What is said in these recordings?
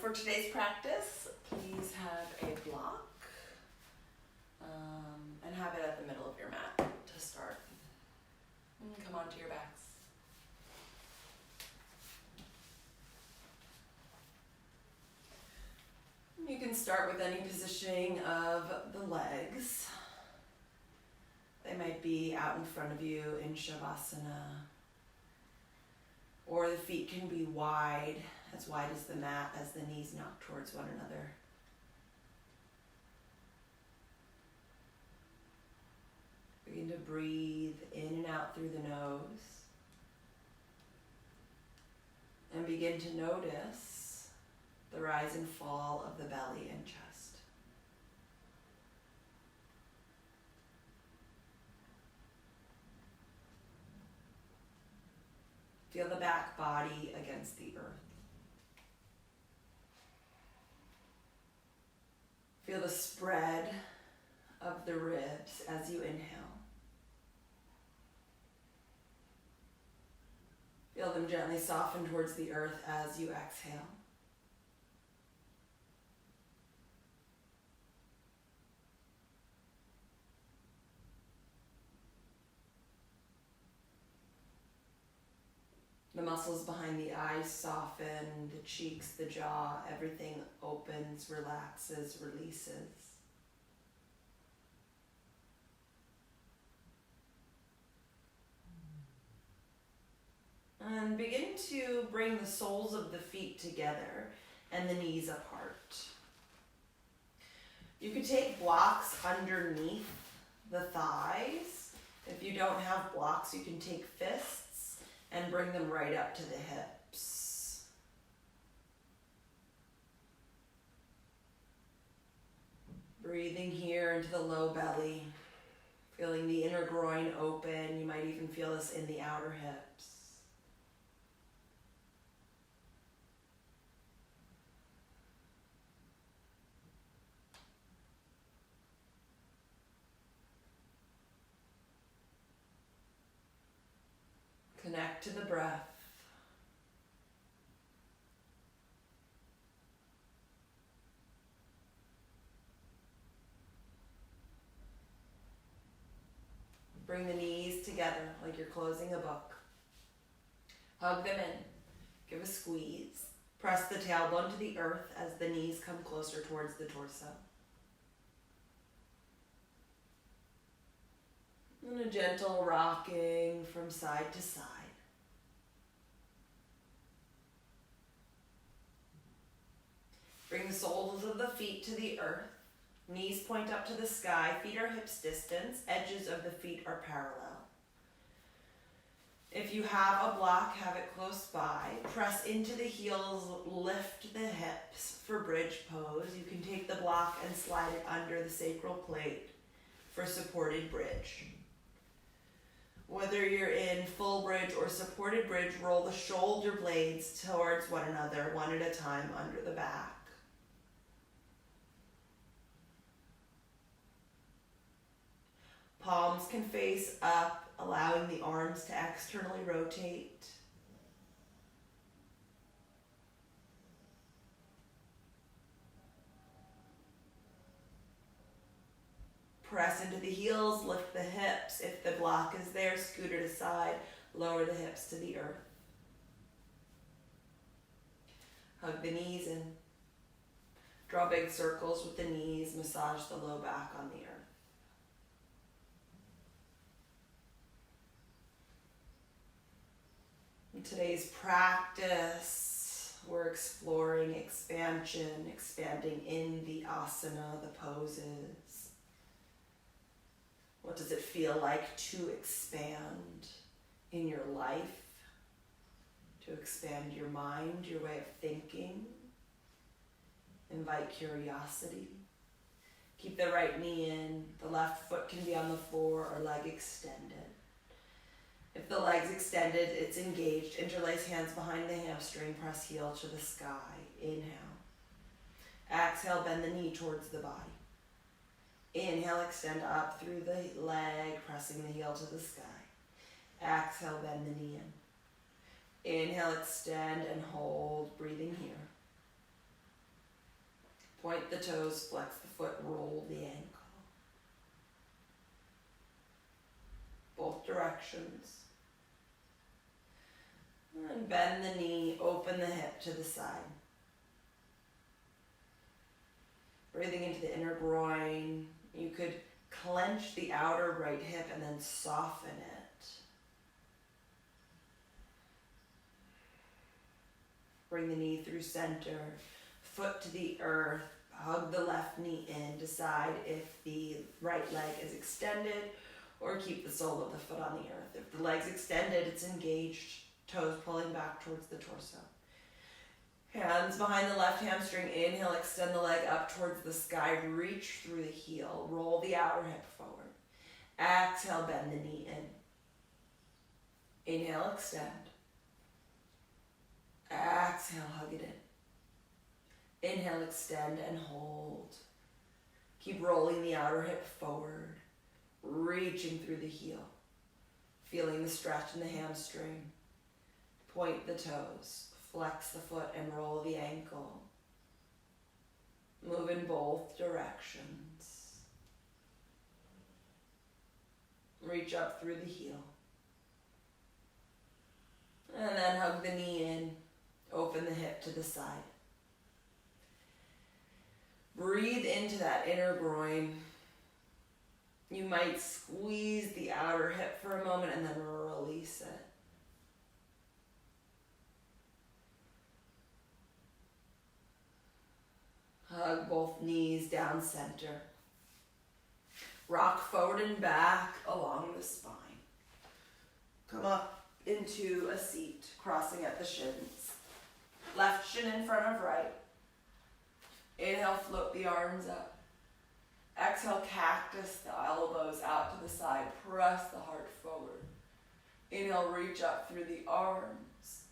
For today's practice, please have a block and have it at the middle of your mat to start. And come onto your backs. You can start with any positioning of the legs. They might be out in front of you in Shavasana, or the feet can be wide as the mat as the knees knock towards one another. Begin to breathe in and out through the nose. And begin to notice the rise and fall of the belly and chest. Feel the back body against the earth. Feel the spread of the ribs as you inhale. Feel them gently soften towards the earth as you exhale. The muscles behind the eyes soften, the cheeks, the jaw, everything opens, relaxes, releases. And begin to bring the soles of the feet together and the knees apart. You could take blocks underneath the thighs. If you don't have blocks, you can take fists and bring them right up to the hips. Breathing here into the low belly, feeling the inner groin open. You might even feel this in the outer hips. Connect to the breath. Bring the knees together like you're closing a book. Hug them in. Give a squeeze. Press the tailbone to the earth as the knees come closer towards the torso. And a gentle rocking from side to side. Bring the soles of the feet to the earth. Knees point up to the sky. Feet are hips distance. Edges of the feet are parallel. If you have a block, have it close by. Press into the heels. Lift the hips for bridge pose. You can take the block and slide it under the sacral plate for supported bridge. Whether you're in full bridge or supported bridge, roll the shoulder blades towards one another, one at a time under the back. Palms can face up, allowing the arms to externally rotate. Press into the heels, lift the hips. If the block is there, scoot it aside, lower the hips to the earth. Hug the knees in. Draw big circles with the knees, massage the low back on the earth. In today's practice, we're exploring expansion, expanding in the asana, the poses. What does it feel like to expand in your life? To expand your mind, your way of thinking. Invite curiosity. Keep the right knee in. The left foot can be on the floor or leg extended. If the leg's extended, it's engaged. Interlace hands behind the hamstring. Press heel to the sky. Inhale. Exhale, bend the knee towards the body. Inhale, extend up through the leg, pressing the heel to the sky. Exhale, bend the knee in. Inhale, extend and hold, breathing here. Point the toes, flex the foot, roll the ankle. Both directions. And bend the knee, open the hip to the side. Breathing into the inner groin. You could clench the outer right hip and then soften it. Bring the knee through center, foot to the earth, hug the left knee in. Decide if the right leg is extended or keep the sole of the foot on the earth. If the leg's extended, it's engaged, toes pulling back towards the torso. Hands behind the left hamstring. Inhale, extend the leg up towards the sky. Reach through the heel. Roll the outer hip forward. Exhale, bend the knee in. Inhale, extend. Exhale, hug it in. Inhale, extend and hold. Keep rolling the outer hip forward. Reaching through the heel. Feeling the stretch in the hamstring. Point the toes. Flex the foot and roll the ankle. Move in both directions. Reach up through the heel. And then hug the knee in. Open the hip to the side. Breathe into that inner groin. You might squeeze the outer hip for a moment and then release it. Hug both knees down center. Rock forward and back along the spine. Come up into a seat, crossing at the shins. Left shin in front of right. Inhale, float the arms up. Exhale, cactus the elbows out to the side. Press the heart forward. Inhale, reach up through the arms.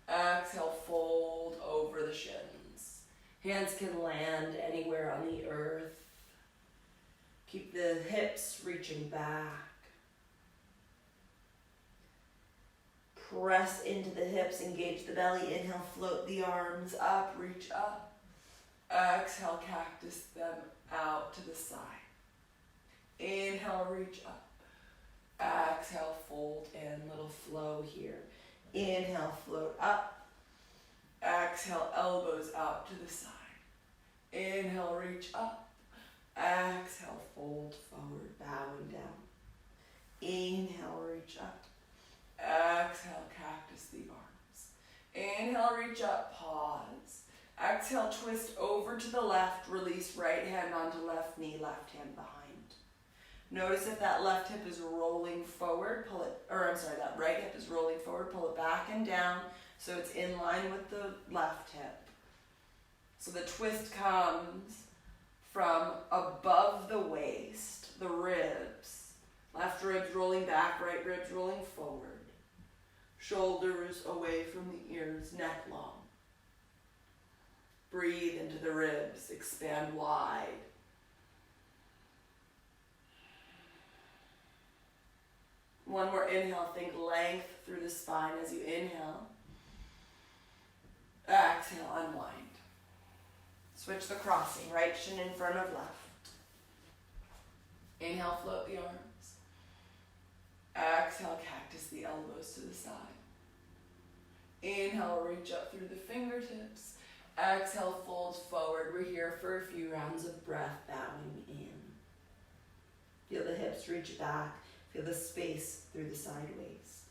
Exhale, fold over the shins. Hands can land anywhere on the earth. Keep the hips reaching back. Press into the hips, engage the belly. Inhale, float the arms up, reach up. Exhale, cactus them out to the side. Inhale, reach up. Exhale, fold in, little flow here. Inhale, float up. Exhale, elbows out to the side. Inhale, reach up. Exhale, fold forward, bowing down. Inhale, reach up. Exhale, cactus the arms. Inhale, reach up, pause. Exhale, twist over to the left, release right hand onto left knee, left hand behind. Notice if that left hip is rolling forward, that right hip is rolling forward, pull it back and down so it's in line with the left hip. So the twist comes from above the waist, the ribs. Left ribs rolling back, right ribs rolling forward. Shoulders away from the ears, neck long. Breathe into the ribs, expand wide. One more inhale, think length through the spine as you inhale. Exhale, unwind. Switch the crossing, right shin in front of left. Inhale, float the arms. Exhale, cactus the elbows to the side. Inhale, reach up through the fingertips. Exhale, fold forward. We're here for a few rounds of breath, bowing in. Feel the hips reach back. Feel the space through the side waist.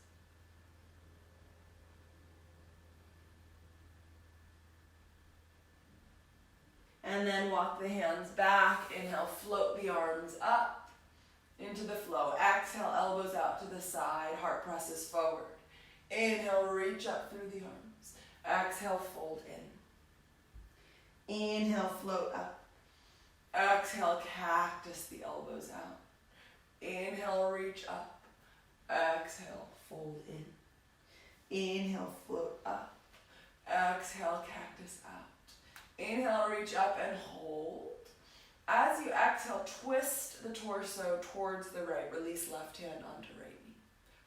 And then walk the hands back. Inhale, float the arms up into the flow. Exhale, elbows out to the side. Heart presses forward. Inhale, reach up through the arms. Exhale, fold in. Inhale, float up. Exhale, cactus the elbows out. Inhale, reach up. Exhale, fold in. Inhale, float up. Exhale, cactus out. Inhale, reach up and hold. As you exhale, twist the torso towards the right. Release left hand onto right knee.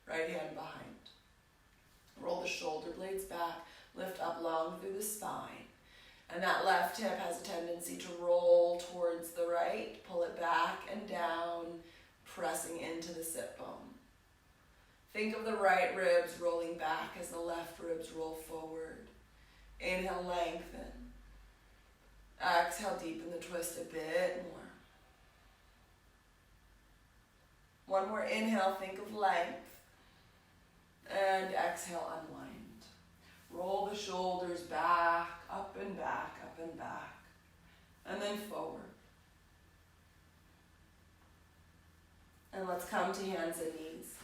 Right hand behind. Roll the shoulder blades back. Lift up long through the spine. And that left hip has a tendency to roll towards the right. Pull it back and down, pressing into the sit bone. Think of the right ribs rolling back as the left ribs roll forward. Inhale, lengthen. Exhale, deepen the twist a bit more. One more inhale, think of length. And exhale, unwind. Roll the shoulders back, up and back, up and back. And then forward. And let's come to hands and knees.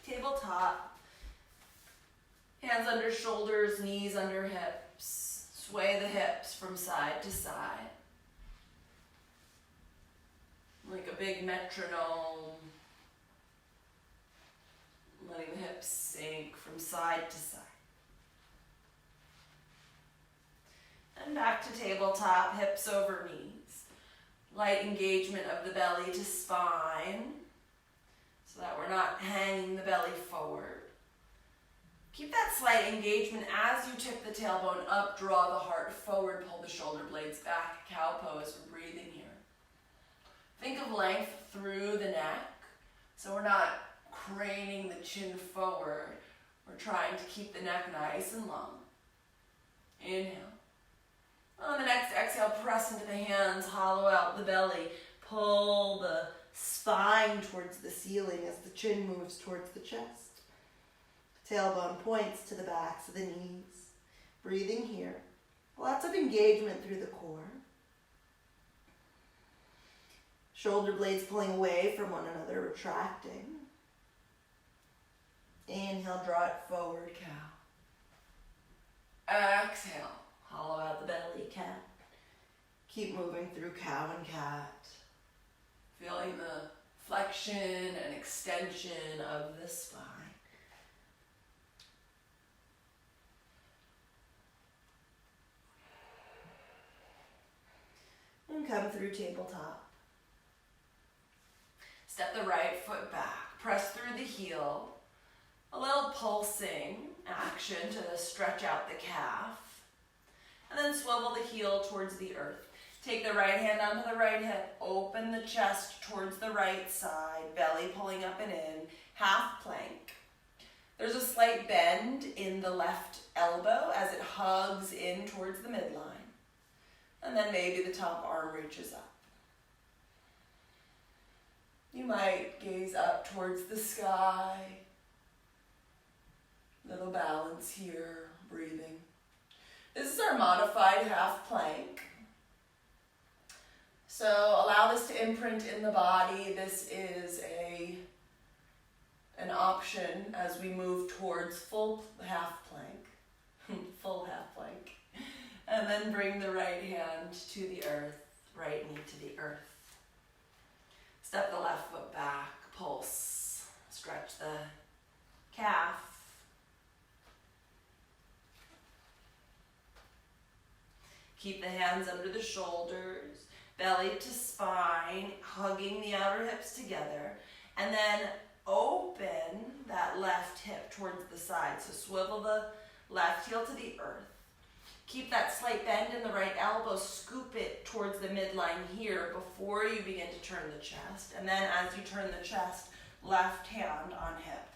Tabletop. Hands under shoulders, knees under hips. Sway the hips from side to side. Like a big metronome. Letting the hips sink from side to side. And back to tabletop, hips over knees. Light engagement of the belly to spine so that we're not hanging the belly forward. Keep that slight engagement as you tip the tailbone up, draw the heart forward, pull the shoulder blades back, cow pose, we're breathing here. Think of length through the neck, so we're not craning the chin forward. We're trying to keep the neck nice and long. Inhale. On the next exhale, press into the hands, hollow out the belly. Pull the spine towards the ceiling as the chin moves towards the chest. Tailbone points to the backs of the knees. Breathing here. Lots of engagement through the core. Shoulder blades pulling away from one another, retracting. Inhale, draw it forward, cow. Exhale, hollow out the belly, cat. Keep moving through cow and cat. Feeling the flexion and extension of the spine. And come through tabletop. Step the right foot back. Press through the heel. A little pulsing action to stretch out the calf. And then swivel the heel towards the earth. Take the right hand onto the right hip. Open the chest towards the right side. Belly pulling up and in. Half plank. There's a slight bend in the left elbow as it hugs in towards the midline. And then maybe the top arm reaches up. You might gaze up towards the sky. Little balance here, breathing. This is our modified half plank. So allow this to imprint in the body. This is an option as we move towards full half plank. Full half plank. And then bring the right hand to the earth, right knee to the earth. Step the left foot back, pulse. Stretch the calf. Keep the hands under the shoulders, belly to spine, hugging the outer hips together. And then open that left hip towards the side. So swivel the left heel to the earth. Keep that slight bend in the right elbow, scoop it towards the midline here before you begin to turn the chest. And then as you turn the chest, left hand on hip.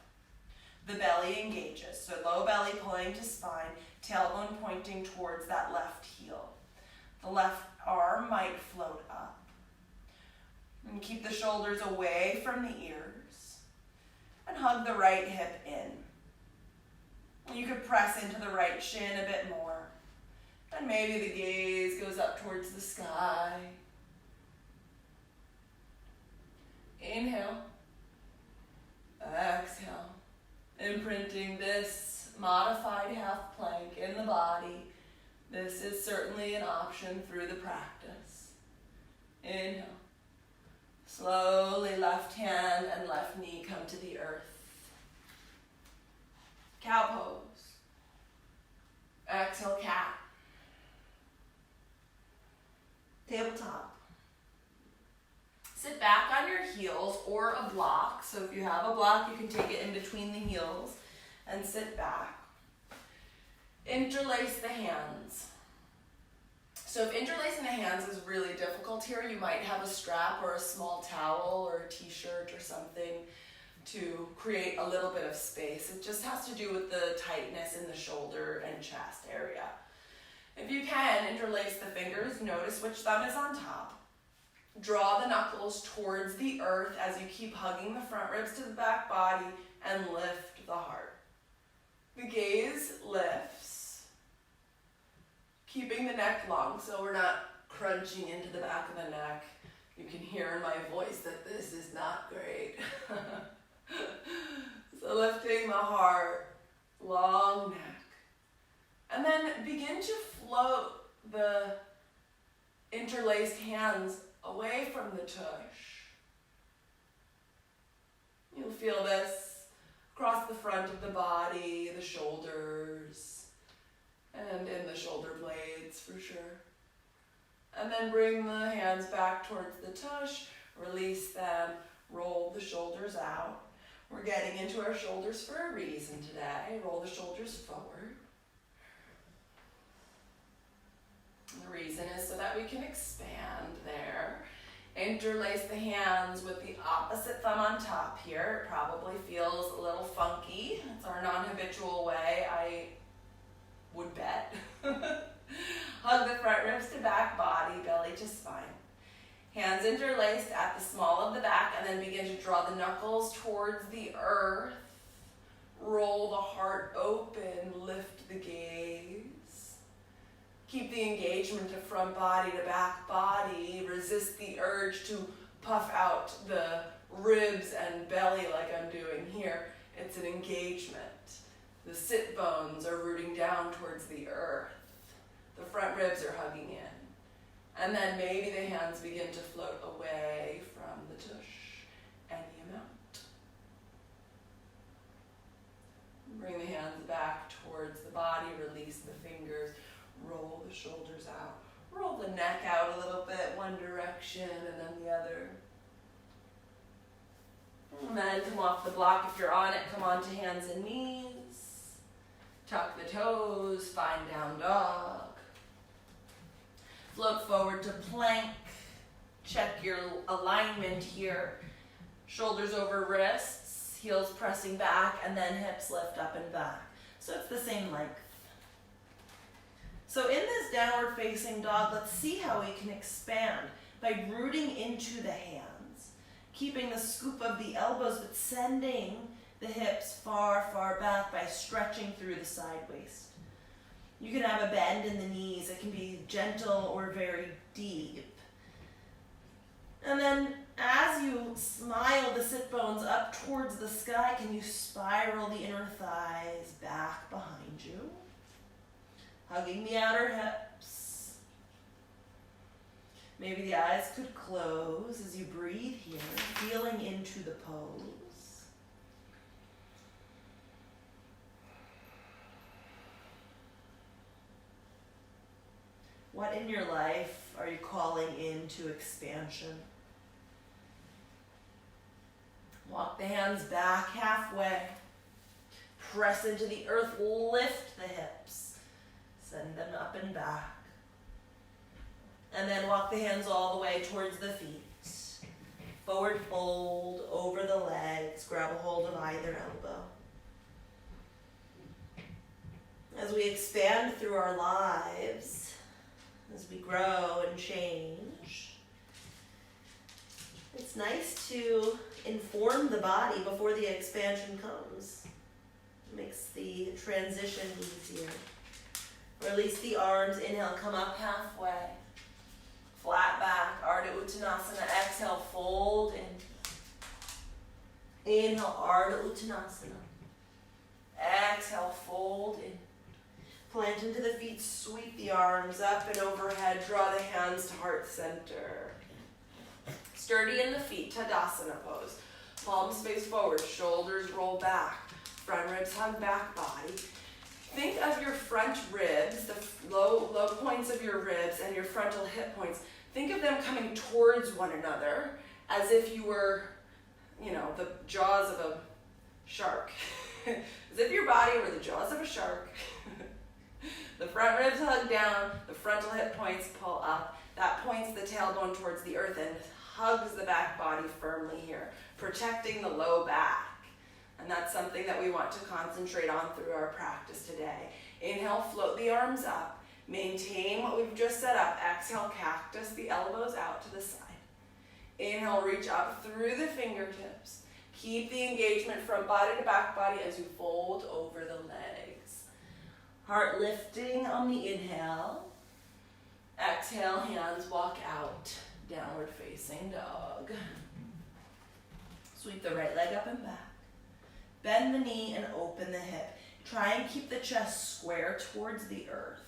The belly engages, so low belly pulling to spine, tailbone pointing towards that left heel. The left arm might float up. And keep the shoulders away from the ears. And hug the right hip in. You could press into the right shin a bit more. And maybe the gaze goes up towards the sky. Inhale. Exhale. Imprinting this modified half plank in the body. This is certainly an option through the practice. Inhale. Slowly left hand and left knee come to the earth. Cow pose. Exhale, cat. Tabletop. Sit back on your heels or a block. So if you have a block, you can take it in between the heels and sit back. Interlace the hands. So if interlacing the hands is really difficult here, you might have a strap or a small towel or a t-shirt or something to create a little bit of space. It just has to do with the tightness in the shoulder and chest area. If you can, interlace the fingers. Notice which thumb is on top. Draw the knuckles towards the earth as you keep hugging the front ribs to the back body and lift the heart. The gaze lifts, keeping the neck long so we're not crunching into the back of the neck. You can hear in my voice that this is not great. So lifting the heart, long neck. And then begin to float the interlaced hands away from the tush. You'll feel this across the front of the body, the shoulders, and in the shoulder blades for sure. And then bring the hands back towards the tush, release them, roll the shoulders out. We're getting into our shoulders for a reason today. Roll the shoulders forward. And the reason is so that we can expand there. Interlace the hands with the opposite thumb on top here. It probably feels a little funky. It's our non-habitual way, I would bet. Hug the front ribs to back body, belly to spine. Hands interlaced at the small of the back, and then begin to draw the knuckles towards the earth. Roll the heart open, lift the gaze. Keep the engagement of front body to back body. Resist the urge to puff out the ribs and belly like I'm doing here. It's an engagement. The sit bones are rooting down towards the earth. The front ribs are hugging in. And then maybe the hands begin to float away from the tush, any amount. Bring the hands back towards the body, release the fingers, roll the shoulders out. Roll the neck out a little bit, one direction and then the other. And then come off the block. If you're on it, come onto hands and knees. Tuck the toes, find down dog. Float forward to plank. Check your alignment here. Shoulders over wrists, heels pressing back, and then hips lift up and back. So it's the same length. So in this downward facing dog, let's see how we can expand by rooting into the hands, keeping the scoop of the elbows, but sending the hips far, far back by stretching through the side waist. You can have a bend in the knees. It can be gentle or very deep. And then as you smile the sit bones up towards the sky, can you spiral the inner thighs back behind you? Hugging the outer hips. Maybe the eyes could close as you breathe here, feeling into the pose. What in your life are you calling into expansion? Walk the hands back halfway. Press into the earth, lift the hips. Send them up and back. And then walk the hands all the way towards the feet. Forward fold over the legs. Grab a hold of either elbow. As we expand through our lives, as we grow and change, it's nice to inform the body before the expansion comes. It makes the transition easier. Release the arms. Inhale, come up halfway. Flat back, Arda Uttanasana. Exhale, fold in. Inhale, Arda Uttanasana. Exhale, fold in. Plant into the feet, sweep the arms up and overhead. Draw the hands to heart center. Sturdy in the feet, Tadasana Pose. Palms face forward, shoulders roll back. Front ribs hug back body. Think of your front ribs, the low points of your ribs and your frontal hip points. Think of them coming towards one another as if you were, the jaws of a shark. As if your body were the jaws of a shark. The front ribs hug down, the frontal hip points pull up. That points the tailbone towards the earth and hugs the back body firmly here, protecting the low back. And that's something that we want to concentrate on through our practice today. Inhale, float the arms up. Maintain what we've just set up. Exhale, cactus the elbows out to the side. Inhale, reach up through the fingertips. Keep the engagement from body to back body as you fold over the legs. Heart lifting on the inhale. Exhale, hands walk out. Downward facing dog. Sweep the right leg up and back. Bend the knee and open the hip. Try and keep the chest square towards the earth.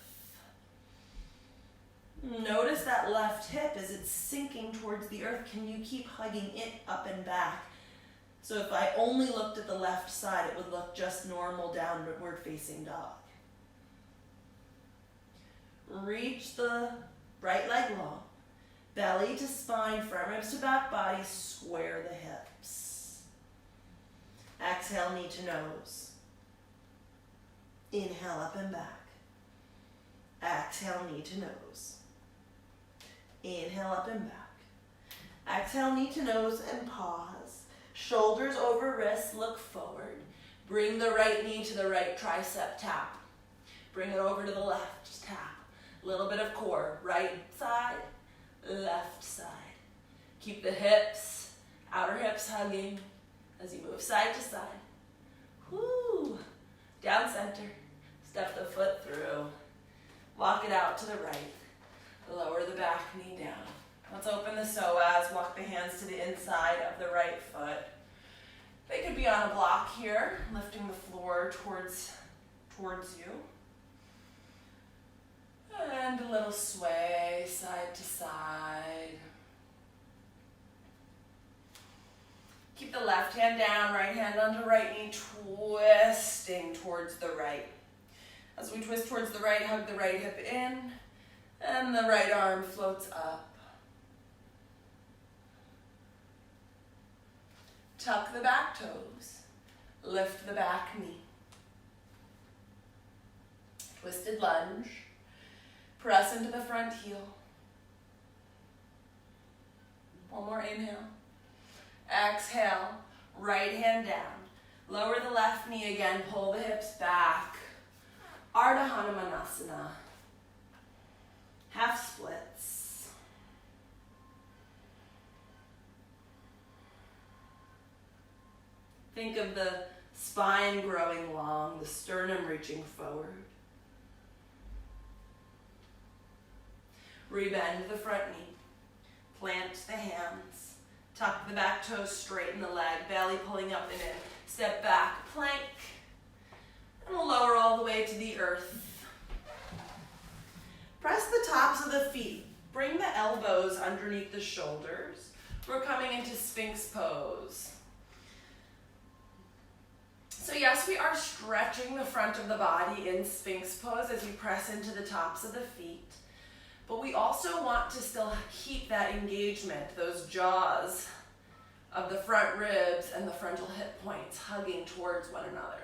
Notice that left hip as it's sinking towards the earth. Can you keep hugging it up and back? So if I only looked at the left side, it would look just normal downward facing dog. Reach the right leg long. Belly to spine, front ribs to back body, square the hips. Exhale, knee to nose. Inhale, up and back. Exhale, knee to nose. Inhale, up and back. Exhale, knee to nose and pause. Shoulders over wrists, look forward. Bring the right knee to the right tricep, tap. Bring it over to the left, just tap. A little bit of core, right side, left side. Keep the hips, outer hips hugging as you move side to side. Whoo! Down center, step the foot through. Walk it out to the right. Lower the back knee down. Let's open the psoas, walk the hands to the inside of the right foot. They could be on a block here, lifting the floor towards you. And a little sway, side to side. Keep the left hand down, right hand onto right knee, twisting towards the right. As we twist towards the right, hug the right hip in, and the right arm floats up. Tuck the back toes, lift the back knee. Twisted lunge. Press into the front heel. One more inhale. Exhale, right hand down. Lower the left knee again, pull the hips back. Arda Hanumanasana. Half splits. Think of the spine growing long, the sternum reaching forward. Rebend the front knee. Plant the hands. Tuck the back toes, straighten the leg, belly pulling up and in. Step back, plank. And we'll lower all the way to the earth. Press the tops of the feet. Bring the elbows underneath the shoulders. We're coming into Sphinx pose. So yes, we are stretching the front of the body in Sphinx pose as you press into the tops of the feet. But we also want to still keep that engagement, those jaws of the front ribs and the frontal hip points hugging towards one another.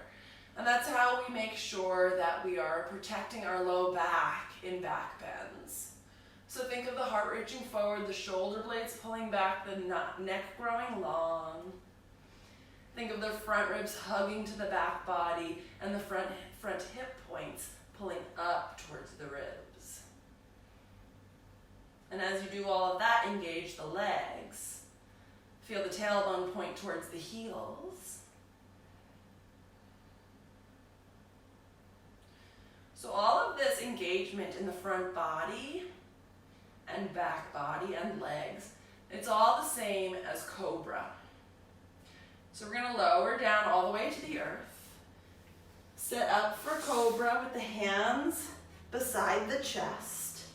And that's how we make sure that we are protecting our low back in back bends. So think of the heart reaching forward, the shoulder blades pulling back, the neck growing long. Think of the front ribs hugging to the back body and the front hip points pulling up towards the ribs. And as you do all of that, engage the legs. Feel the tailbone point towards the heels. So all of this engagement in the front body and back body and legs, it's all the same as Cobra. So we're going to lower down all the way to the earth. Sit up for Cobra with the hands beside the chest,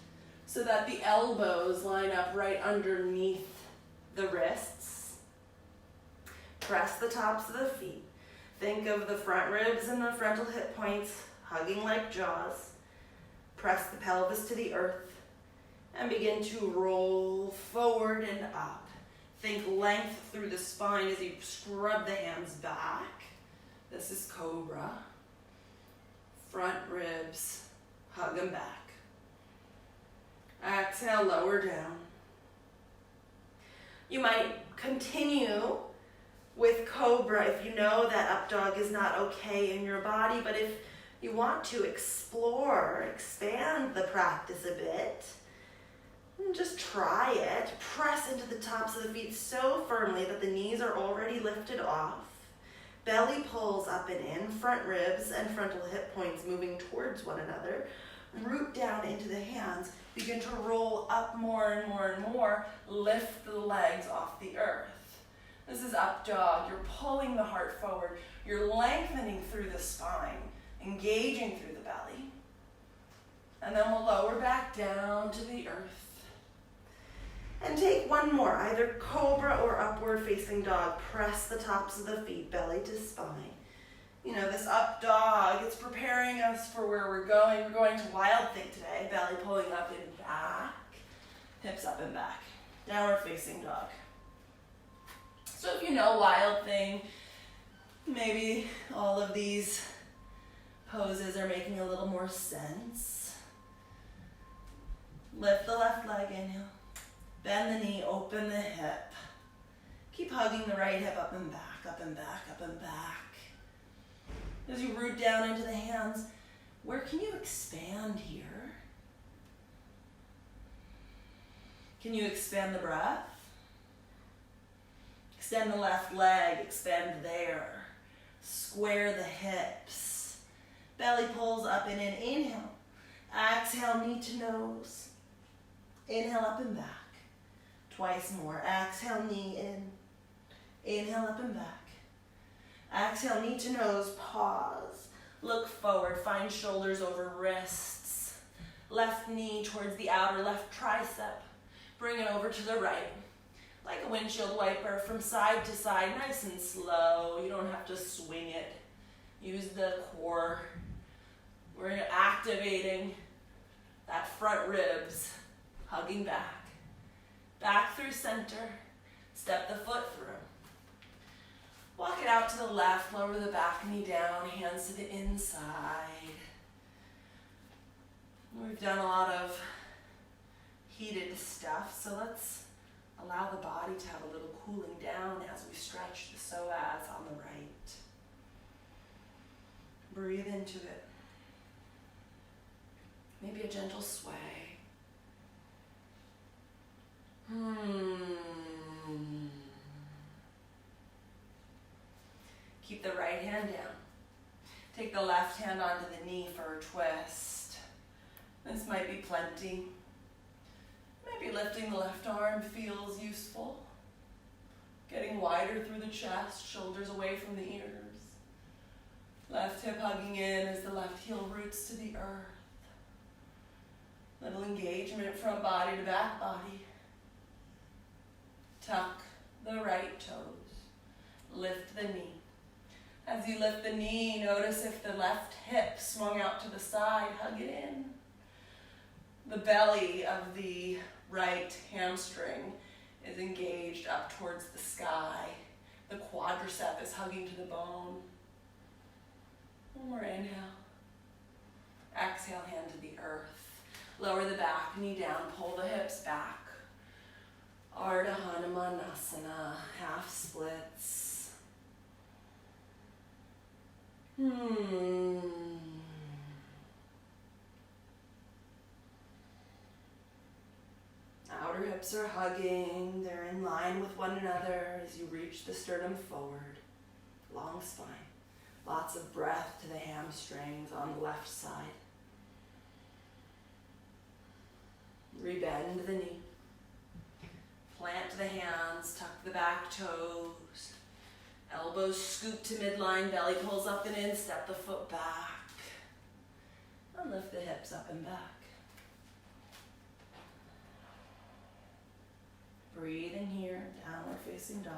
so that the elbows line up right underneath the wrists. Press the tops of the feet. Think of the front ribs and the frontal hip points hugging like jaws. Press the pelvis to the earth and begin to roll forward and up. Think length through the spine as you scrub the hands back. This is Cobra. Front ribs Hug them back. Exhale, lower down. You might continue with Cobra if you know that up dog is not okay in your body, but if you want to explore, expand the practice a bit, just try it. Press into the tops of the feet so firmly that the knees are already lifted off. Belly pulls up and in, front ribs and frontal hip points moving towards one another. Root down into the hands. Begin to roll up more and more and more. Lift the legs off the earth. This is up dog. You're pulling the heart forward. You're lengthening through the spine, engaging through the belly. And then we'll lower back down to the earth. And take one more, either Cobra or upward facing dog. Press the tops of the feet, belly to spine. You know, this up dog, it's preparing us for where we're going. We're going to wild thing today. Belly pulling up and back. Hips up and back. Downward facing dog. So if you know wild thing, maybe all of these poses are making a little more sense. Lift the left leg, inhale. Bend the knee, open the hip. Keep hugging the right hip up and back, up and back, up and back. As you root down into the hands, where can you expand here? Can you expand the breath? Extend the left leg, expand there. Square the hips. Belly pulls up and in, inhale. Exhale, knee to nose. Inhale, up and back. Twice more. Exhale, knee in. Inhale, up and back. Exhale, knee to nose, pause. Look forward, find shoulders over wrists. Left knee towards the outer left tricep. Bring it over to the right. Like a windshield wiper from side to side, nice and slow. You don't have to swing it. Use the core. We're activating that front ribs, hugging back. Back through center. Step the foot through. Walk it out to the left, lower the back knee down, hands to the inside. We've done a lot of heated stuff, so let's allow the body to have a little cooling down as we stretch the psoas on the right. Breathe into it. Maybe a gentle sway. Keep the right hand down. Take the left hand onto the knee for a twist. This might be plenty. Maybe lifting the left arm feels useful. Getting wider through the chest, shoulders away from the ears. Left hip hugging in as the left heel roots to the earth. Little engagement from body to back body. Tuck the right toes. Lift the knee. As you lift the knee, notice if the left hip swung out to the side, hug it in. The belly of the right hamstring is engaged up towards the sky. The quadricep is hugging to the bone. One more inhale. Exhale, hand to the earth. Lower the back, knee down, pull the hips back. Arda, Hanumanasana, half splits. Outer hips are hugging. They're in line with one another as you reach the sternum forward. Long spine. Lots of breath to the hamstrings on the left side. Rebend the knee. Plant the hands, tuck the back toes. Elbows scoop to midline, belly pulls up and in, step the foot back. And lift the hips up and back. Breathe in here, downward facing dog.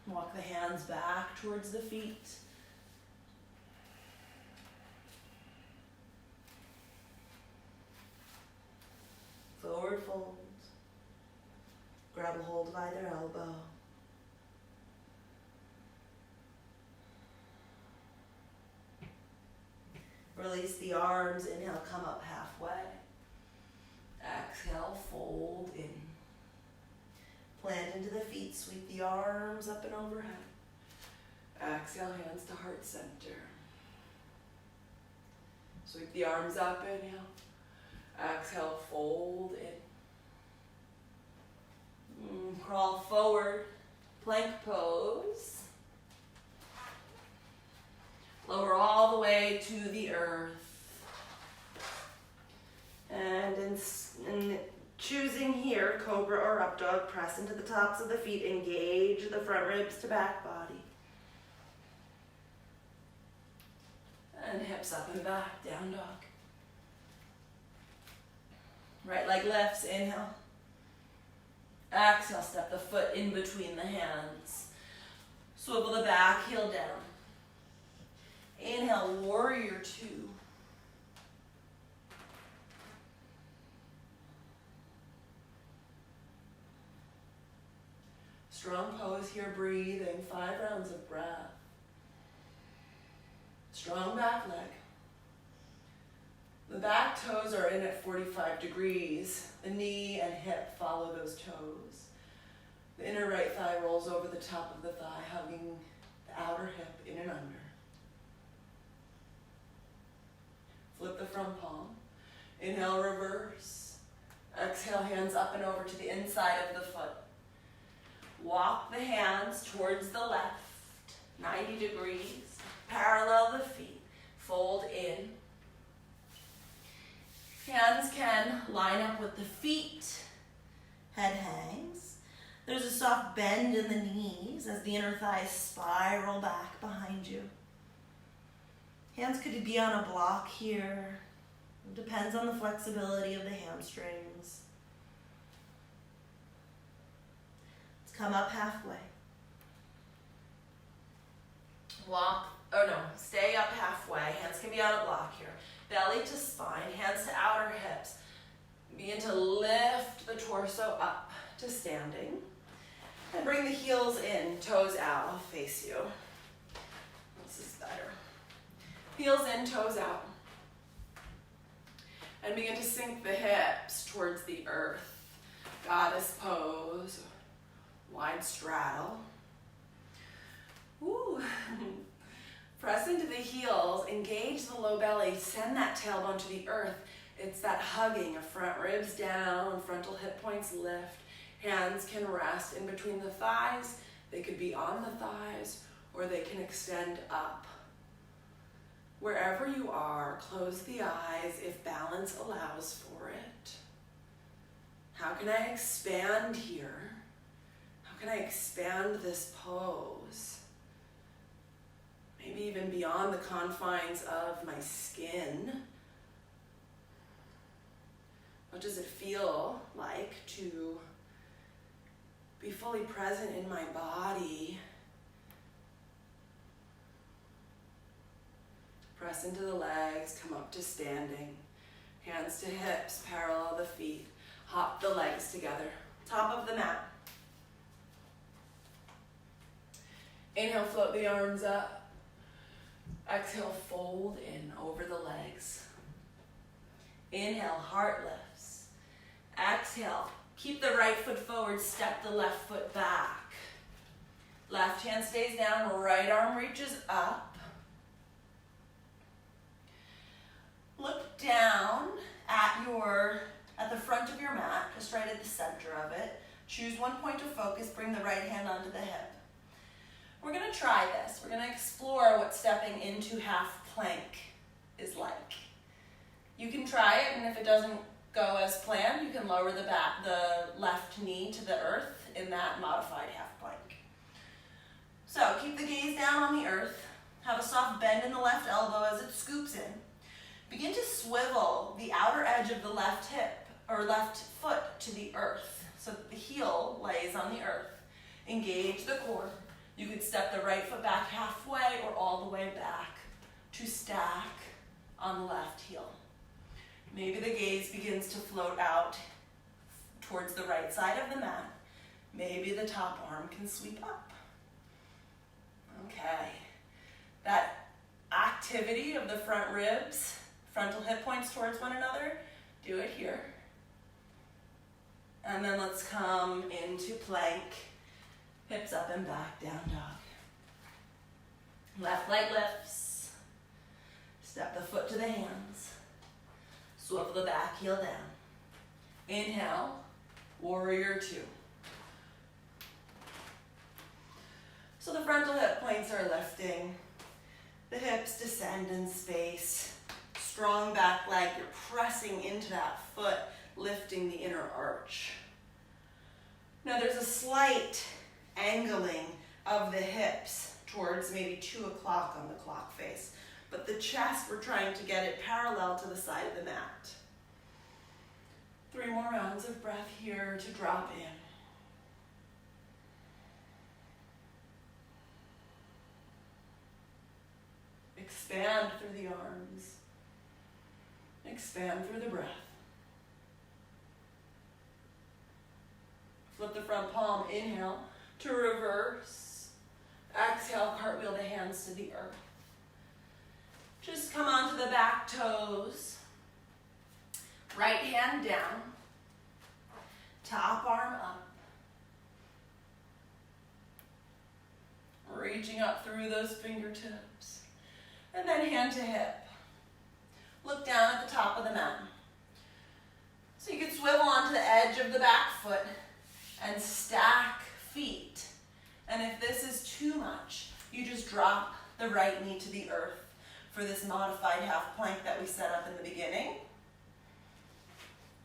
Walk the hands back towards the feet. Forward fold. Grab a hold of either elbow. Release the arms. Inhale, come up halfway. Exhale, fold in. Plant into the feet, sweep the arms up and overhead. Exhale, hands to heart center. Sweep the arms up, inhale. Exhale, fold in. Crawl forward, plank pose. Lower all the way to the earth. And in choosing here, Cobra or Up Dog, press into the tops of the feet, engage the front ribs to back body. And hips up and back, down dog. Right leg lifts, inhale. Exhale, step the foot in between the hands. Swivel the back heel down. Inhale, warrior two. Strong pose here, breathing, 5 rounds of breath. Strong back leg. The back toes are in at 45 degrees. The knee and hip follow those toes. The inner right thigh rolls over the top of the thigh, hugging the outer hip in and under. Flip the front palm. Inhale, reverse. Exhale, hands up and over to the inside of the foot. Walk the hands towards the left, 90 degrees. Parallel the feet. Fold in. Hands can line up with the feet. Head hangs. There's a soft bend in the knees as the inner thighs spiral back behind you. Hands could be on a block here. It depends on the flexibility of the hamstrings. Let's come up halfway. Stay up halfway. Hands can be on a block here. Belly to spine, hands to outer hips. Begin to lift the torso up to standing. And bring the heels in, toes out. I'll face you. This is better. Heels in, toes out. And begin to sink the hips towards the earth. Goddess pose, wide straddle. Ooh. Press into the heels, engage the low belly, send that tailbone to the earth. It's that hugging of front ribs down, frontal hip points lift. Hands can rest in between the thighs. They could be on the thighs, or they can extend up. Wherever you are, close the eyes if balance allows for it. How can I expand here? How can I expand this pose? Maybe even beyond the confines of my skin. What does it feel like to be fully present in my body? Press into the legs, come up to standing. Hands to hips, parallel the feet. Hop the legs together. Top of the mat. Inhale, float the arms up. Exhale, fold in over the legs. Inhale, heart lifts. Exhale, keep the right foot forward, step the left foot back. Left hand stays down, right arm reaches up. Look down at the front of your mat, just right at the center of it. Choose one point of focus, bring the right hand onto the hip. We're going to try this. We're going to explore what stepping into half plank is like. You can try it, and if it doesn't go as planned, you can lower the left knee to the earth in that modified half plank. So keep the gaze down on the earth. Have a soft bend in the left elbow as it scoops in. Begin to swivel the outer edge of the left hip or left foot to the earth so that the heel lays on the earth. Engage the core. You could step the right foot back halfway or all the way back to stack on the left heel. Maybe the gaze begins to float out towards the right side of the mat. Maybe the top arm can sweep up. Okay. That activity of the front ribs, frontal hip points towards one another. Do it here. And then let's come into plank, hips up and back, down dog. Left leg lifts. Step the foot to the hands. Swivel the back heel down. Inhale, warrior two. So the frontal hip points are lifting. The hips descend in space. Strong back leg, you're pressing into that foot, lifting the inner arch. Now there's a slight angling of the hips towards maybe 2 o'clock on the clock face. But the chest, we're trying to get it parallel to the side of the mat. 3 more rounds of breath here to drop in. Expand through the arms. Expand through the breath. Flip the front palm, inhale to reverse. Exhale, cartwheel the hands to the earth. Just come onto the back toes. Right hand down. Top arm up. Reaching up through those fingertips. And then hand to hip. Look down at the top of the mat. So you can swivel onto the edge of the back foot and stack feet. And if this is too much, you just drop the right knee to the earth for this modified half plank that we set up in the beginning.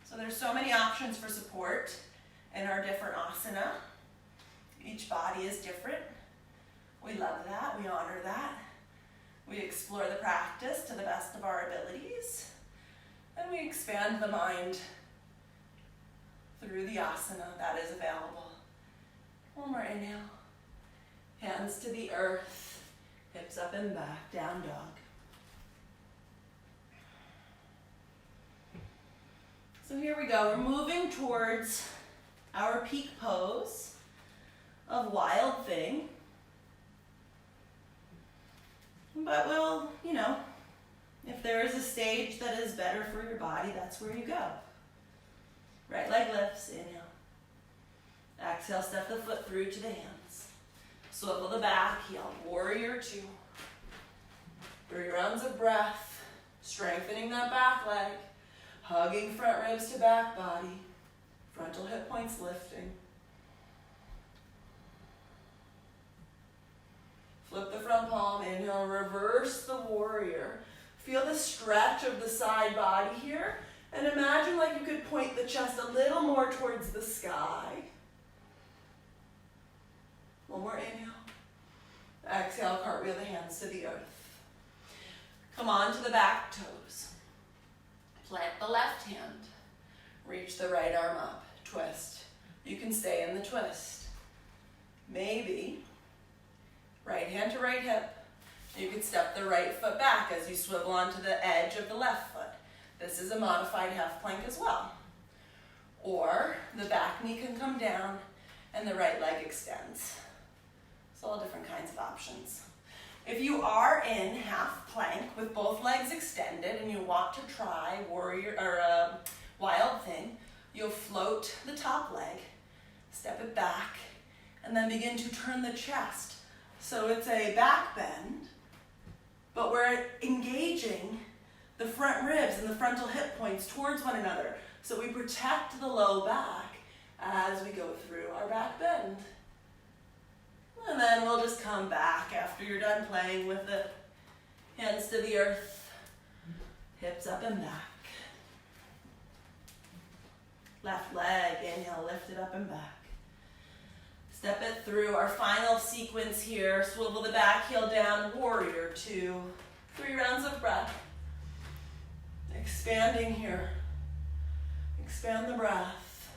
So there's so many options for support in our different asana. Each body is different. We love that, we honor that. We explore the practice to the best of our abilities. And we expand the mind through the asana that is available. One more inhale. Hands to the earth, hips up and back, down dog. So here we go. We're moving towards our peak pose of Wild Thing. But we'll, if there is a stage that is better for your body, that's where you go. Right leg lifts, inhale. Exhale, step the foot through to the hands. Swivel the back heel, warrior two. 3 rounds of breath, strengthening that back leg, hugging front ribs to back body, frontal hip points lifting. Flip the front palm, inhale, reverse the warrior. Feel the stretch of the side body here, and imagine like you could point the chest a little more towards the sky. One more inhale. Exhale, cartwheel the hands to the earth. Come on to the back toes. Plant the left hand. Reach the right arm up. Twist. You can stay in the twist. Maybe right hand to right hip. You could step the right foot back as you swivel onto the edge of the left foot. This is a modified half plank as well. Or the back knee can come down and the right leg extends. So all different kinds of options. If you are in half plank with both legs extended and you want to try warrior or Wild Thing, you'll float the top leg, step it back, and then begin to turn the chest. So it's a back bend, but we're engaging the front ribs and the frontal hip points towards one another. So we protect the low back as we go through our back bend. And then we'll just come back after you're done playing with the hands to the earth, hips up and back. Left leg, inhale, lift it up and back. Step it through our final sequence here. Swivel the back heel down, warrior two. 3 rounds of breath. Expanding here. Expand the breath.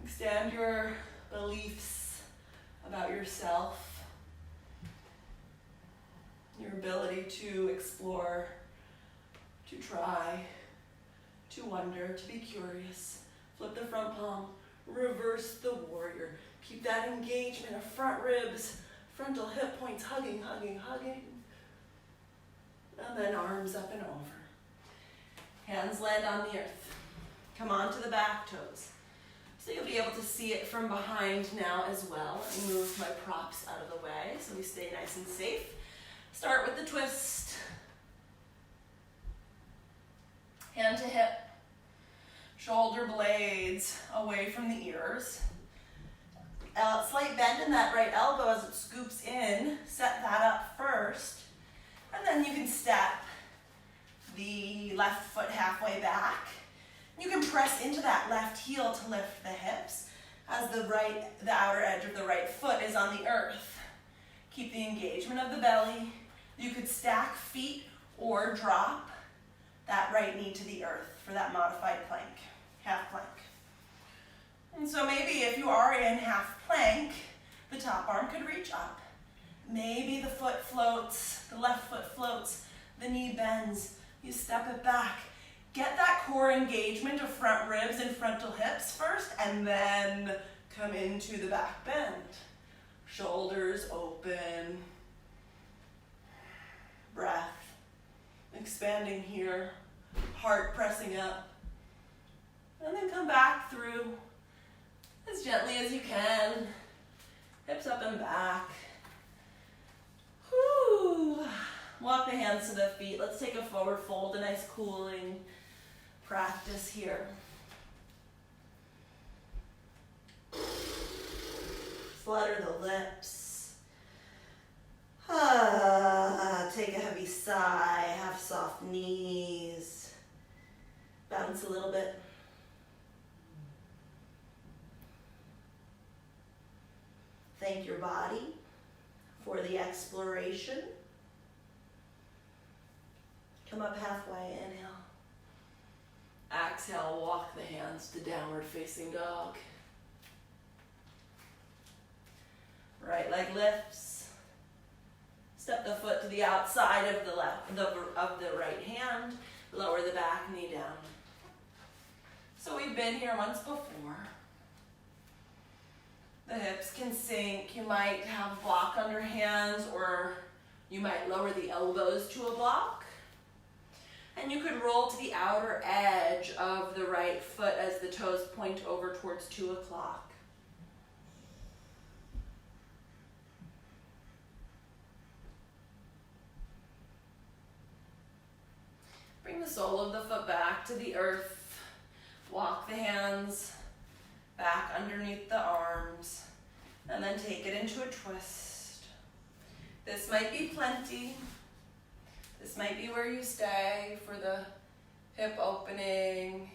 Extend your beliefs about yourself. Your ability to explore, to try, to wonder, to be curious. Flip the front palm. Reverse the warrior. Keep that engagement of front ribs, frontal hip points, hugging, hugging, hugging. And then arms up and over. Hands land on the earth. Come onto the back toes. So you'll be able to see it from behind now as well. And move my props out of the way so we stay nice and safe. Start with the twist. Hand to hip. Shoulder blades away from the ears. Slight bend in that right elbow as it scoops in. Set that up first. And then you can step the left foot halfway back. You can press into that left heel to lift the hips as the outer edge of the right foot is on the earth. Keep the engagement of the belly. You could stack feet or drop that right knee to the earth for that modified plank, half plank. And so maybe if you are in half plank, the top arm could reach up. Maybe the foot floats, the left foot floats, the knee bends, you step it back. Get that core engagement of front ribs and frontal hips first, and then come into the back bend. Shoulders open. Breath. Expanding here. Heart pressing up. And then come back through as gently as you can. Hips up and back. Whew. Walk the hands to the feet. Let's take a forward fold, a nice cooling practice here. Flutter the lips. Take a heavy sigh, have soft knees. Bounce a little bit. Thank your body for the exploration. Come up halfway, inhale. Exhale, walk the hands to downward facing dog. Right leg lifts. Step the foot to the outside of the right hand. Lower the back knee down. So we've been here once before. The hips can sink. You might have block under hands, or you might lower the elbows to a block. And you could roll to the outer edge of the right foot as the toes point over towards 2 o'clock. Bring the sole of the foot back to the earth. Walk the hands back underneath the arms. And then take it into a twist. This might be plenty. This might be where you stay for the hip opening,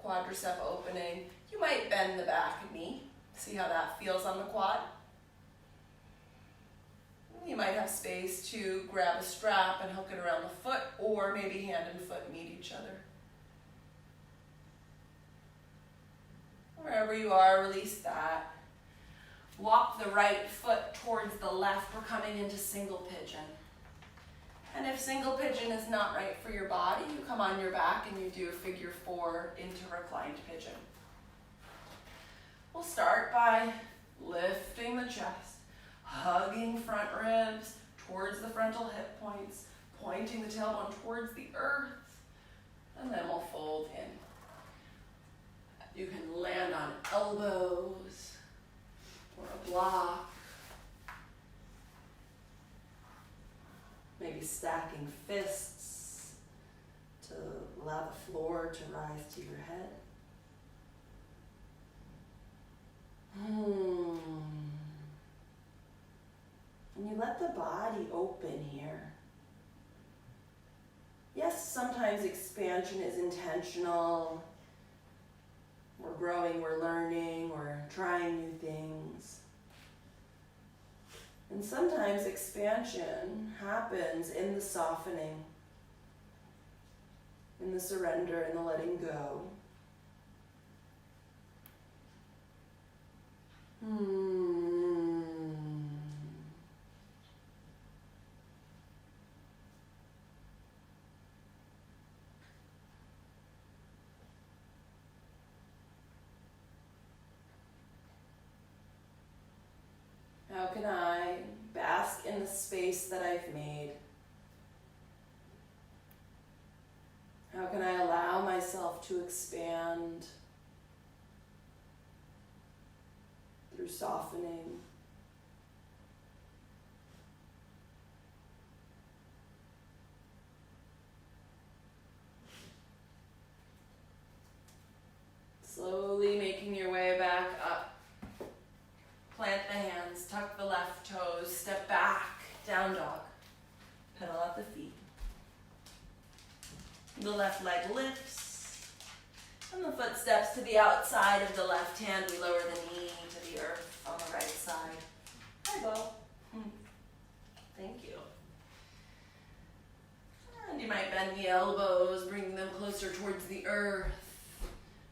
quadricep opening. You might bend the back knee. See how that feels on the quad? You might have space to grab a strap and hook it around the foot, or maybe hand and foot meet each other. Wherever you are, release that. Walk the right foot towards the left. We're coming into single pigeon. And if single pigeon is not right for your body, you come on your back and you do a figure 4 into reclined pigeon. We'll start by lifting the chest, hugging front ribs towards the frontal hip points, pointing the tailbone towards the earth, and then we'll fold in. You can land on elbows or a block. Maybe stacking fists to allow the floor to rise to your head. And you let the body open here. Yes, sometimes expansion is intentional. We're growing, we're learning, we're trying new things. And sometimes expansion happens in the softening, in the surrender, in the letting go. How can I bask in the space that I've made? to expand through softening. Slowly making your way back up. Plant the hands, tuck the left toes, step back, down dog. Pedal out the feet. The left leg lifts. And the foot steps to the outside of the left hand. We lower the knee to the earth on the right side. Hi, Bo. Thank you. And you might bend the elbows, bring them closer towards the earth.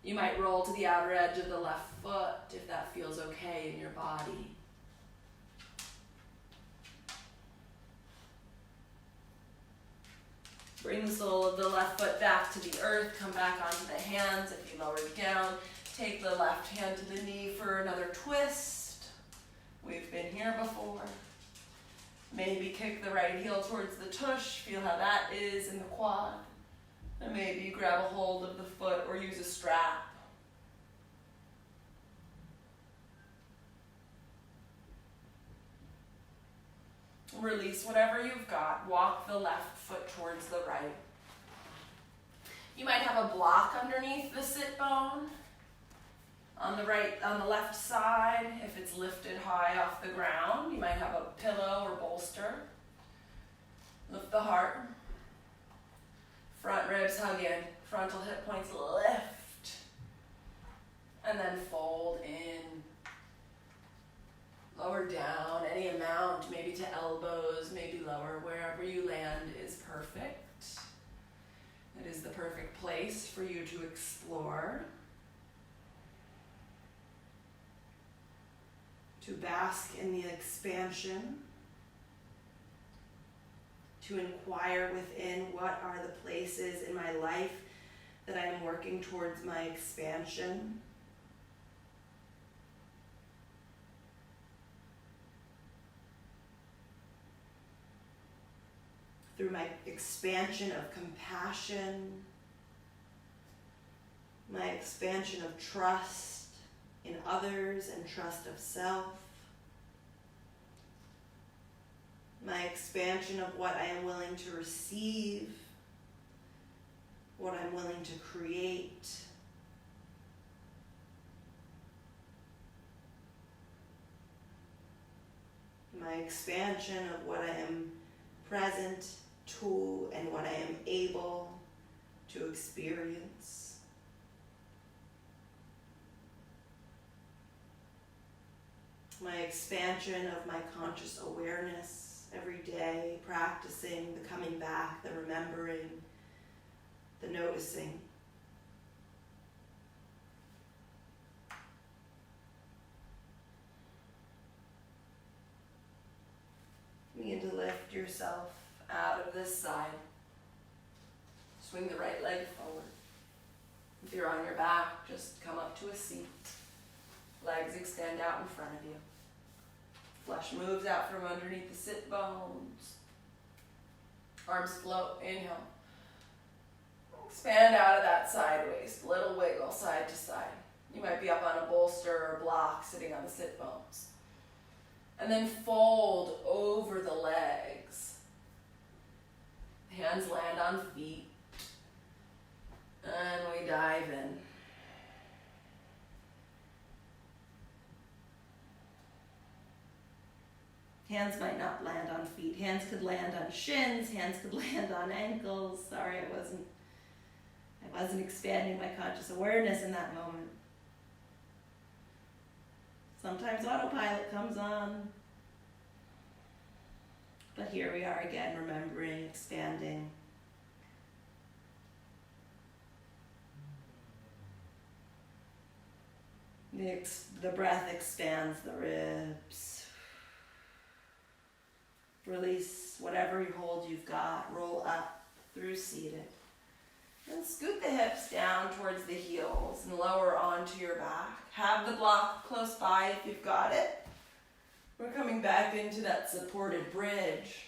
You might roll to the outer edge of the left foot if that feels okay in your body. Bring the sole of the left foot back to the earth. Come back onto the hands if you lowered down. Take the left hand to the knee for another twist. We've been here before. Maybe kick the right heel towards the tush. Feel how that is in the quad. And maybe grab a hold of the foot or use a strap. Release whatever you've got. Walk the left foot towards the right. You might have a block underneath the sit bone. On the left side, if it's lifted high off the ground, you might have a pillow or bolster. Lift the heart. Front ribs hug in. Frontal hip points lift. And then fold in. Lower down any amount, maybe to elbows, maybe lower. Wherever you land is perfect. It is the perfect place for you to explore. To bask in the expansion. To inquire within what are the places in my life that I am working towards my expansion. Through my expansion of compassion, my expansion of trust in others and trust of self, my expansion of what I am willing to receive, what I'm willing to create, my expansion of what I am present to and what I am able to experience. My expansion of my conscious awareness every day, practicing the coming back, the remembering, the noticing. Begin to lift yourself out of this side. Swing the right leg forward. If you're on your back, just come up to a seat. Legs extend out in front of you. Flesh moves out from underneath the sit bones. Arms float, inhale. Expand out of that sideways, little wiggle side to side. You might be up on a bolster or a block sitting on the sit bones. And then fold over the legs. Hands land on feet. And we dive in. Hands might not land on feet. Hands could land on shins. Hands could land on ankles. Sorry, I wasn't expanding my conscious awareness in that moment. Sometimes autopilot comes on. But here we are again, remembering, expanding. The breath expands the ribs. Release whatever hold you've got. Roll up through seated. And scoot the hips down towards the heels and lower onto your back. Have the block close by if you've got it. We're coming back into that supported bridge.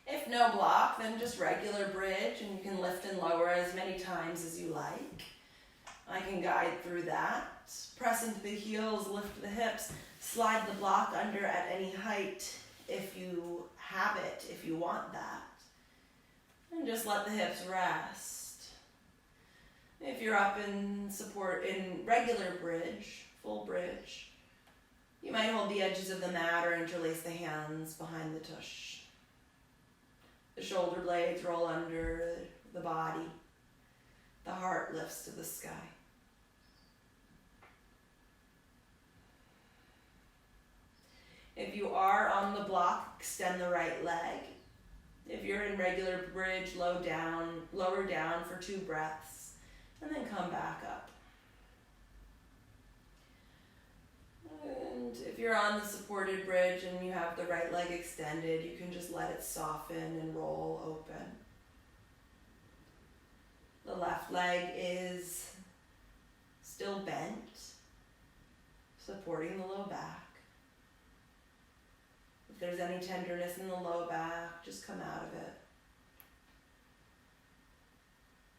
If no block, then just regular bridge, and you can lift and lower as many times as you like. I can guide through that. Press into the heels, lift the hips, slide the block under at any height if you have it, if you want that. And just let the hips rest. If you're up in support in regular bridge, full bridge, you might hold the edges of the mat or interlace the hands behind the tush. The shoulder blades roll under the body. The heart lifts to the sky. If you are on the block, extend the right leg. If you're in regular bridge, lower down for 2 breaths, and then come back up. And if you're on the supported bridge and you have the right leg extended, you can just let it soften and roll open. The left leg is still bent, supporting the low back. If there's any tenderness in the low back, just come out of it.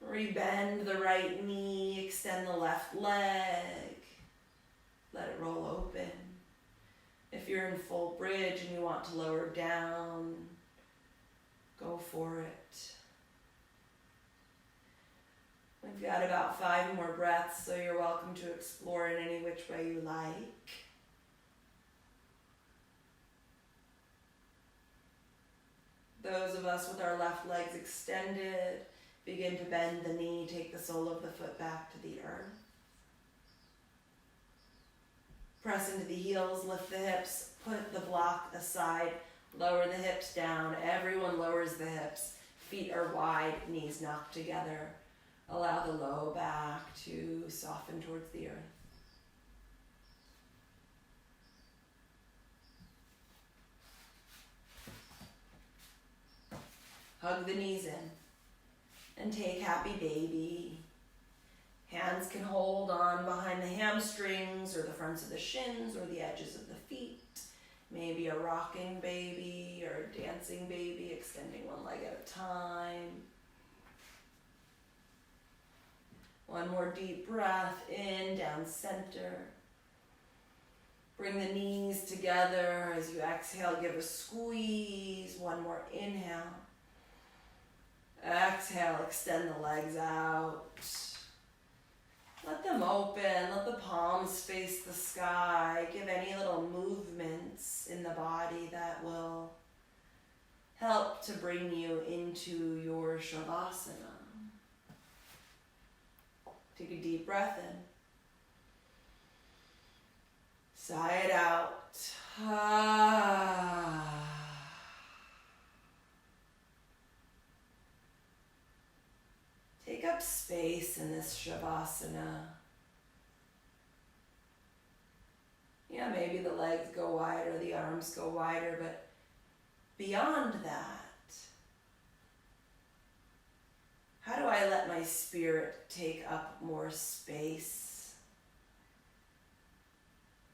Rebend the right knee, extend the left leg. Let it roll open. If you're in full bridge and you want to lower down, go for it. We've got about 5 more breaths, so you're welcome to explore in any which way you like. Those of us with our left legs extended, begin to bend the knee, take the sole of the foot back to the earth. Press into the heels, lift the hips, put the block aside, lower the hips down. Everyone lowers the hips. Feet are wide, knees knocked together. Allow the low back to soften towards the earth. Hug the knees in and take happy baby. Hands can hold on behind the hamstrings or the fronts of the shins or the edges of the feet. Maybe a rocking baby or a dancing baby, extending one leg at a time. One more deep breath in, down center. Bring the knees together as you exhale, give a squeeze. One more inhale. Exhale, extend the legs out. Let them open, let the palms face the sky. Give any little movements in the body that will help to bring you into your Shavasana. Take a deep breath in. Sigh it out. Take up space in this Shavasana. Yeah, maybe the legs go wider, the arms go wider, but beyond that, how do I let my spirit take up more space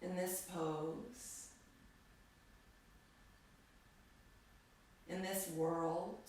in this pose, in this world?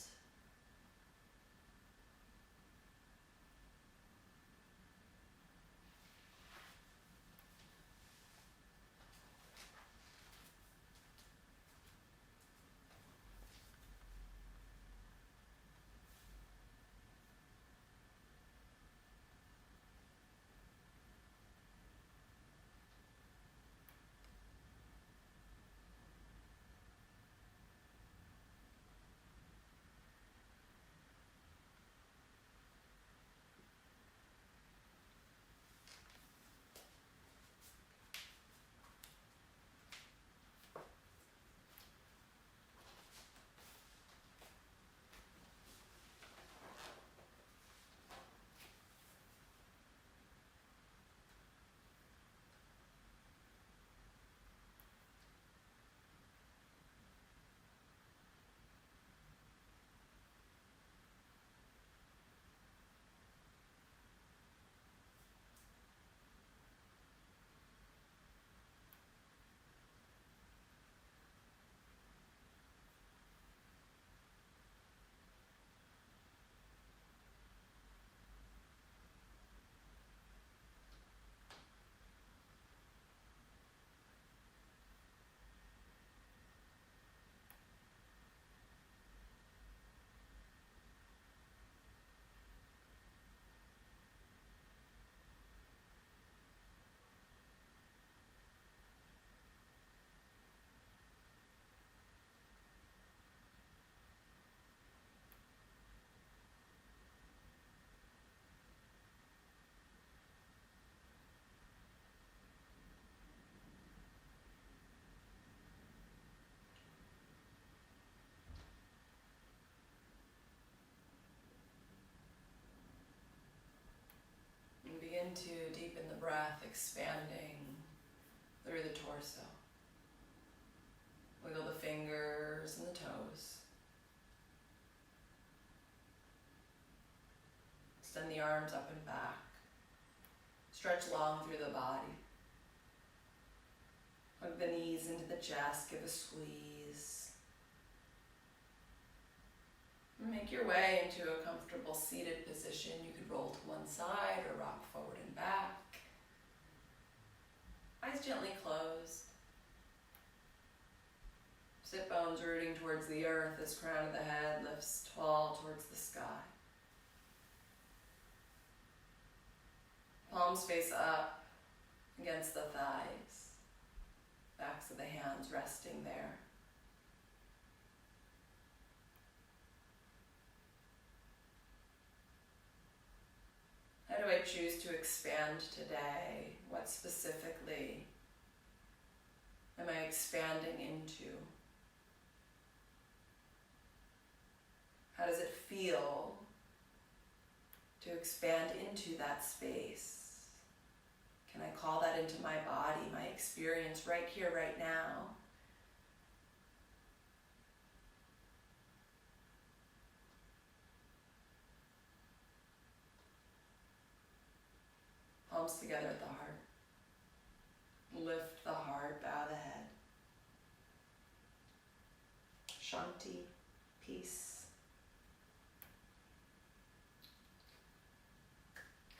to deepen the breath, expanding through the torso. Wiggle the fingers and the toes. Extend the arms up and back. Stretch long through the body. Hug the knees into the chest, give a squeeze. Make your way into a comfortable seated position. You could roll to one side or rock forward and back. Eyes gently closed. Sit bones rooting towards the earth as crown of the head lifts tall towards the sky. Palms face up against the thighs. Backs of the hands resting there. How do I choose to expand today? What specifically am I expanding into? How does it feel to expand into that space? Can I call that into my body, my experience right here, right now? Palms together at the heart. Lift the heart, bow the head. Shanti, peace.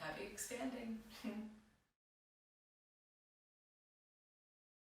Happy expanding.